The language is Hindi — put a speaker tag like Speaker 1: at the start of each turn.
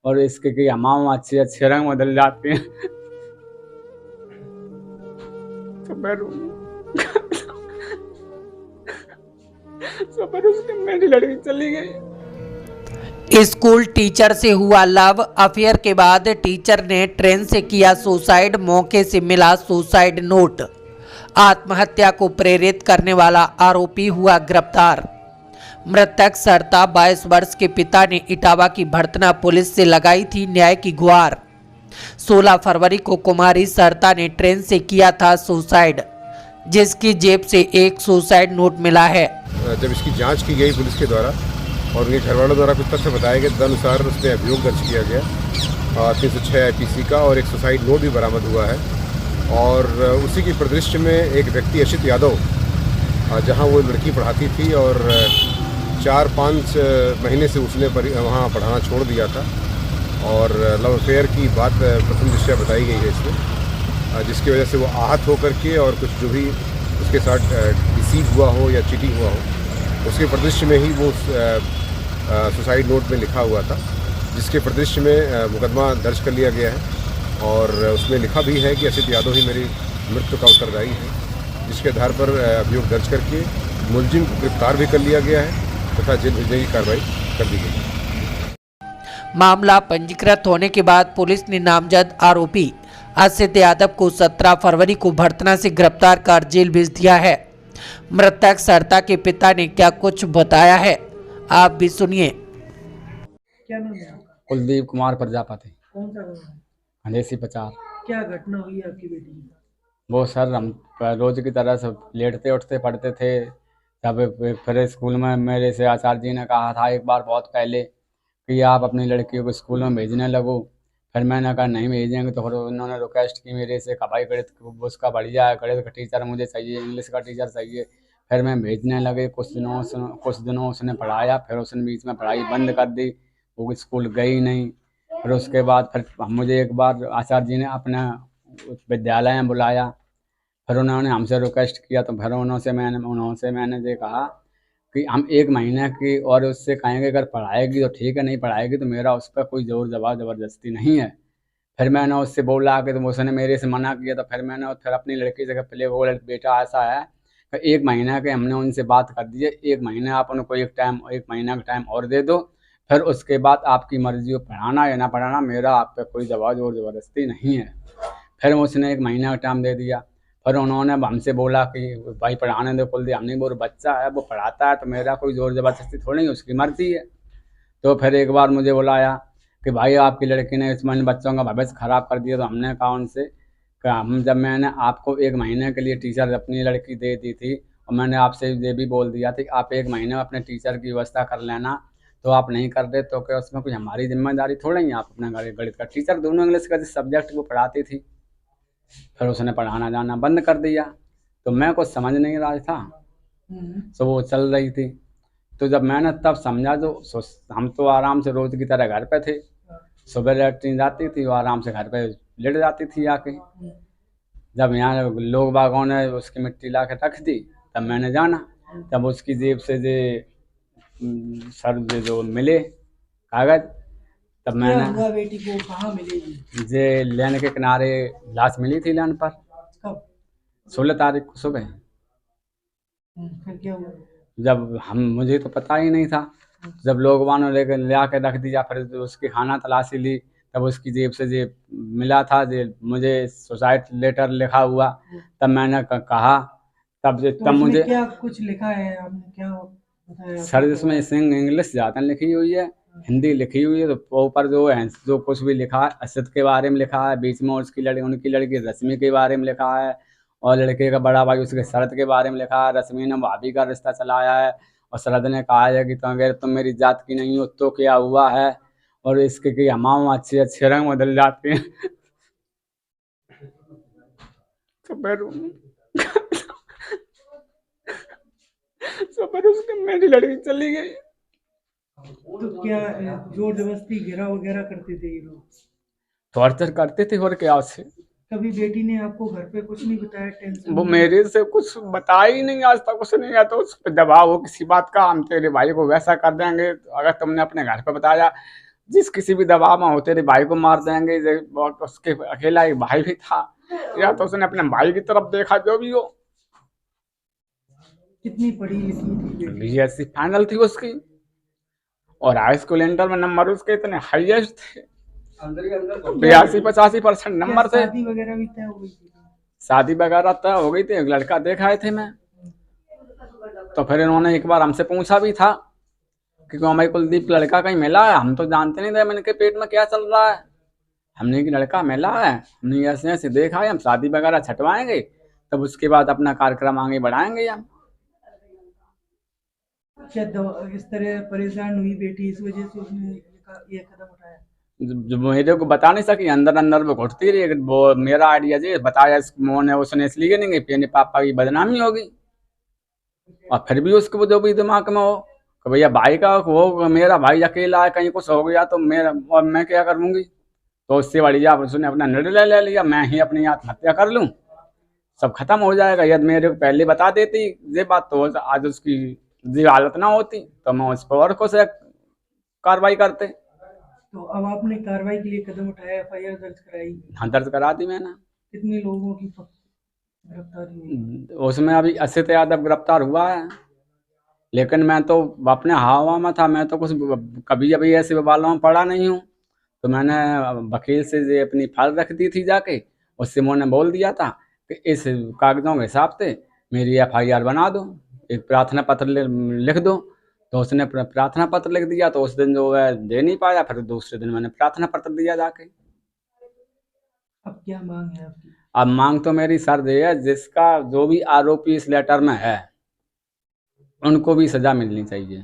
Speaker 1: और इसके कि हमाम अच्छे अच्छे रंग बदल जाते हैं। तो मैं तो फिर उसकी मेरी लड़की चली गई।
Speaker 2: स्कूल टीचर से हुआ लव अफेयर के बाद टीचर ने ट्रेन से किया सुसाइड, मौके से मिला सुसाइड नोट। आत्महत्या को प्रेरित करने वाला आरोपी हुआ गिरफ्तार। मृतक सरता 22 वर्ष के पिता ने इटावा की भड़तना पुलिस से लगाई थी न्याय की गुहार। 16 फरवरी को कुमारी सरता ने ट्रेन से किया था सुसाइड, जिसकी जेब से एक सुसाइड नोट मिला है।
Speaker 3: जब इसकी जांच की गई पुलिस के द्वारा और उनके घर वालों द्वारा कुछ तथ्य बताए गए, तदनुसार उस पर अभियोग दर्ज किया गया 306 IPC का, और एक सुसाइड नोट भी बरामद हुआ है। और उसी के परिदृश्य में एक व्यक्ति अशित यादव, जहां वो लड़की पढ़ाती थी और 4-5 महीने से उसने वहां पढ़ाना छोड़ दिया था, और लव अफेयर की बात प्रथम दृष्टया बताई गई है इसमें, जिसकी वजह से वो आहत होकर के और कुछ जो भी उसके साथ डिसीव हुआ हो या चीटिंग हुआ हो, उसके परिदृश्य में ही वो सुसाइड नोट में लिखा हुआ था, जिसके परिदृश्य में मुकदमा दर्ज कर लिया गया है। और उसमें लिखा भी है कि असित यादव ही मेरी मृत्यु का उत्तरदायी है, जिसके आधार पर अभियोग दर्ज करके मुलजिम को गिरफ्तार भी कर लिया गया है तथा जेल भेजने की कार्रवाई कर दी गई है।
Speaker 2: मामला पंजीकृत होने के बाद पुलिस ने नामजद आरोपी असित यादव को 17 फरवरी को भड़तना से गिरफ्तार कर जेल भेज दिया है। मृतक सरता के पिता ने क्या कुछ बताया है, आप भी सुनिए।
Speaker 4: क्या नाम है आपका?
Speaker 1: कुलदीप कुमार प्रजापति,
Speaker 4: कौन सा गाँव है?
Speaker 1: हंडेसी 50।
Speaker 4: क्या घटना हुई है आपकी बेटी के साथ?
Speaker 1: वो सर हम रोज की तरह से लेटते उठते पढ़ते थे, तब फिर स्कूल में मेरे से आचार्य जी ने कहा था एक बार बहुत पहले कि आप अपनी लड़कियों को स्कूल में भेजने लगो। फिर मैंने कहा नहीं भेजेंगे, तो फिर उन्होंने रिक्वेस्ट की मेरे से कि भाई गणित उसका बढ़िया है, गणित का टीचर मुझे चाहिए, इंग्लिश का टीचर चाहिए। फिर मैं भेजने लगे, कुछ दिनों उसने पढ़ाया, फिर उसने बीच में पढ़ाई बंद कर दी, वो स्कूल गई नहीं। फिर उसके बाद फिर मुझे एक बार आचार्य जी ने अपने विद्यालय में बुलाया, फिर उन्होंने हमसे रिक्वेस्ट किया, तो फिर उनसे मैंने ये कहा कि हम 1 महीने की और उससे कहेंगे, अगर पढ़ाएगी तो ठीक है, नहीं पढ़ाएगी तो मेरा उस पर कोई ज़ोर ज़बरदस्ती नहीं है। फिर मैंने उससे बोला कि तो उसने मेरे से मना किया, तो फिर मैंने फिर अपनी लड़की से पहले वो बेटा ऐसा है कि 1 महीने के हमने उनसे बात कर दी है, 1 महीने आप उनको 1 महीना का टाइम और दे दो, फिर उसके बाद आपकी मर्जी हो पढ़ाना या ना पढ़ाना, मेरा आप पे कोई ज़ोर ज़बरदस्ती नहीं है। फिर उसने 1 महीने का टाइम दे दिया। फिर उन्होंने हमसे बोला कि भाई पढ़ाने दो कुलदीप। हमने वो बच्चा है, वो पढ़ाता है, तो मेरा कोई ज़ोर ज़बरदस्ती थोड़ी, उसकी मर्ज़ी है। तो फिर एक बार मुझे बुलाया कि भाई आपकी लड़की ने इस महीने बच्चों का भविष्य ख़राब कर दिया। तो हमने कहा उनसे कि जब मैंने आपको 1 महीने के लिए टीचर अपनी लड़की दे दी थी, और मैंने आपसे ये भी बोल दिया था कि आप 1 महीने में अपने टीचर की व्यवस्था कर लेना, तो आप नहीं कर रहे, तो क्या उसमें कुछ हमारी जिम्मेदारी थोड़ी है? आप अपना गणित का टीचर, दोनों इंग्लिश का सब्जेक्ट वो पढ़ाती थी, फिर उसने पढ़ाना जाना बंद कर दिया। तो मैं कुछ समझ नहीं रहा था, तो वो चल रही थी। तो जब मैंने तब समझा, तो हम तो आराम से रोज की तरह घर पे थे, सुबह लैट्रिन जाती थी और आराम से घर पे लेट जाती थी आके। जब यहाँ लोग बागों ने उसकी मिट्टी ला के रख दी, तब मैंने जाना, तब उसकी जेब से सर जो मिले कागज, तब
Speaker 4: क्या
Speaker 1: मैंने
Speaker 4: हुआ बेटी को? कहाँ मिलेगी?
Speaker 1: जे लेन के किनारे लाश मिली थी लैन पर,
Speaker 4: कब?
Speaker 1: 16 तारीख को सुबह।
Speaker 4: फिर क्या हुआ?
Speaker 1: जब मुझे तो पता ही नहीं था, जब लोग वालों लेकर ले आके रख दिया, फिर उसकी खाना तलाशी ली, तब उसकी जेब से जे मिला था, जे मुझे सुसाइड लेटर लिखा हुआ, तब मैंने कहा, तब
Speaker 4: तो उसमें
Speaker 1: मुझे
Speaker 4: क्या कुछ लिखा है? आपने क्या बताया?
Speaker 1: सर जिसमें इंग्लिश ज़्यादा लिखी हुई है, हिंदी लिखी हुई है, तो ऊपर जो है जो कुछ भी लिखा है असद के बारे में लिखा है, बीच में उनकी लड़की रश्मि के बारे में लिखा है, और लड़के का बड़ा भाई उसके शरद के बारे में लिखा है। रश्मि ने भाभी का रिश्ता चलाया है, और शरद ने कहा है कि अगर तुम मेरी जात की नहीं हो तो क्या हुआ है, और इसके कि हमाम अच्छे अच्छे रंग बदल जाते हैं। तो फिर उसकी मेरी लड़की चली गई।
Speaker 4: तो क्या जोर जबरदस्ती गिरा वगैरह करते थे ये लोग?
Speaker 1: टॉर्चर करते थे, और क्या उससे।
Speaker 4: कभी बेटी ने आपको घर पे कुछ नहीं बताया? टेंशन
Speaker 1: वो
Speaker 4: में?
Speaker 1: मेरे से कुछ बताया ही नहीं आज तक, कुछ नहीं है। तो उस पर दबाव हो किसी बात का, हम तेरे भाई को वैसा कर देंगे, अगर तुमने अपने घर पे बताया, जिस किसी भी दबाव में हो तेरे भाई को मार देंगे, और उसके अकेला एक भाई भी था, या तो उसने अपने भाई की तरफ देखा, जो भी हो।
Speaker 4: कितनी पढ़ी लिखी थी बेटी?
Speaker 1: BSc फाइनल थी उसकी, और हाई स्कूल इंटर में नंबर उसके इतने हाईएस्ट थे, 82-85%
Speaker 4: क्या
Speaker 1: नंबर थे।
Speaker 4: शादी वगैरह भी तय हो गई थी?
Speaker 1: शादी वगैरह तय हो गई थी, एक लड़का देखा आए थे मैं। तो फिर इन्होंने एक बार हमसे पूछा भी था कि हमारे कुलदीप लड़का कहीं मिला है। हम तो जानते नहीं थे मैंने के पेट में क्या चल रहा है। हमने कि लड़का मिला है, हमने ऐसे ऐसे देखा है, हम शादी वगैरह छटवाएंगे, तब उसके बाद अपना कार्यक्रम आगे बढ़ाएंगे हम।
Speaker 4: क्या इस तरह परेशान हुई बेटी, इस वजह से उसने ये कदम उठाया?
Speaker 1: जो मेरे को बता नहीं सकी, अंदर अंदर वो घुटती रही। वो मेरा आइडिया जी बताया मोने उसने इसलिए नहीं कि अपने पापा की बदनामी होगी, और फिर भी उसको जो भी दिमाग में हो कि भैया भाई का वो, मेरा भाई अकेला है, कहीं कुछ हो गया तो मेरा, और मैं क्या करूँगी। तो उससे बढ़िया उसने अपना निर्णय ले लिया, मैं ही अपनी आत्महत्या कर लूँ, सब खत्म हो जाएगा। यदि मेरे को पहले बता देती ये बात, तो आज उसकी ये हालत ना होती, तो मैं उस पर और कुछ कार्रवाई करते।
Speaker 4: तो अब आपने कार्रवाई के लिए कदम उठाया, FIR दर्ज कराई?
Speaker 1: हाँ, दर्ज करा दी मैंने।
Speaker 4: कितने लोगों की गिरफ्तारी हुई?
Speaker 1: उसमें अभी 80 से यादव गिरफ्तार हुआ है, लेकिन मैं तो अपने हवा में था, मैं तो कुछ कभी अभी ऐसे बवालों में पड़ा नहीं हूँ। तो मैंने वकील से ये अपनी फाइल रख दी थी जाके, उससे मैंने बोल दिया था कि इस कागजों के हिसाब से मेरी FIR बना दो, एक प्रार्थना पत्र लिख दो। तो उसने प्रार्थना पत्र लिख दिया, तो उस दिन जो है दे नहीं पाया, फिर दूसरे दिन मैंने प्रार्थना पत्र दिया जाके।
Speaker 4: अब क्या मांग है आपकी?
Speaker 1: अब मांग तो मेरी सर ये है, जिसका जो भी आरोपी इस लेटर में है उनको भी सजा मिलनी चाहिए।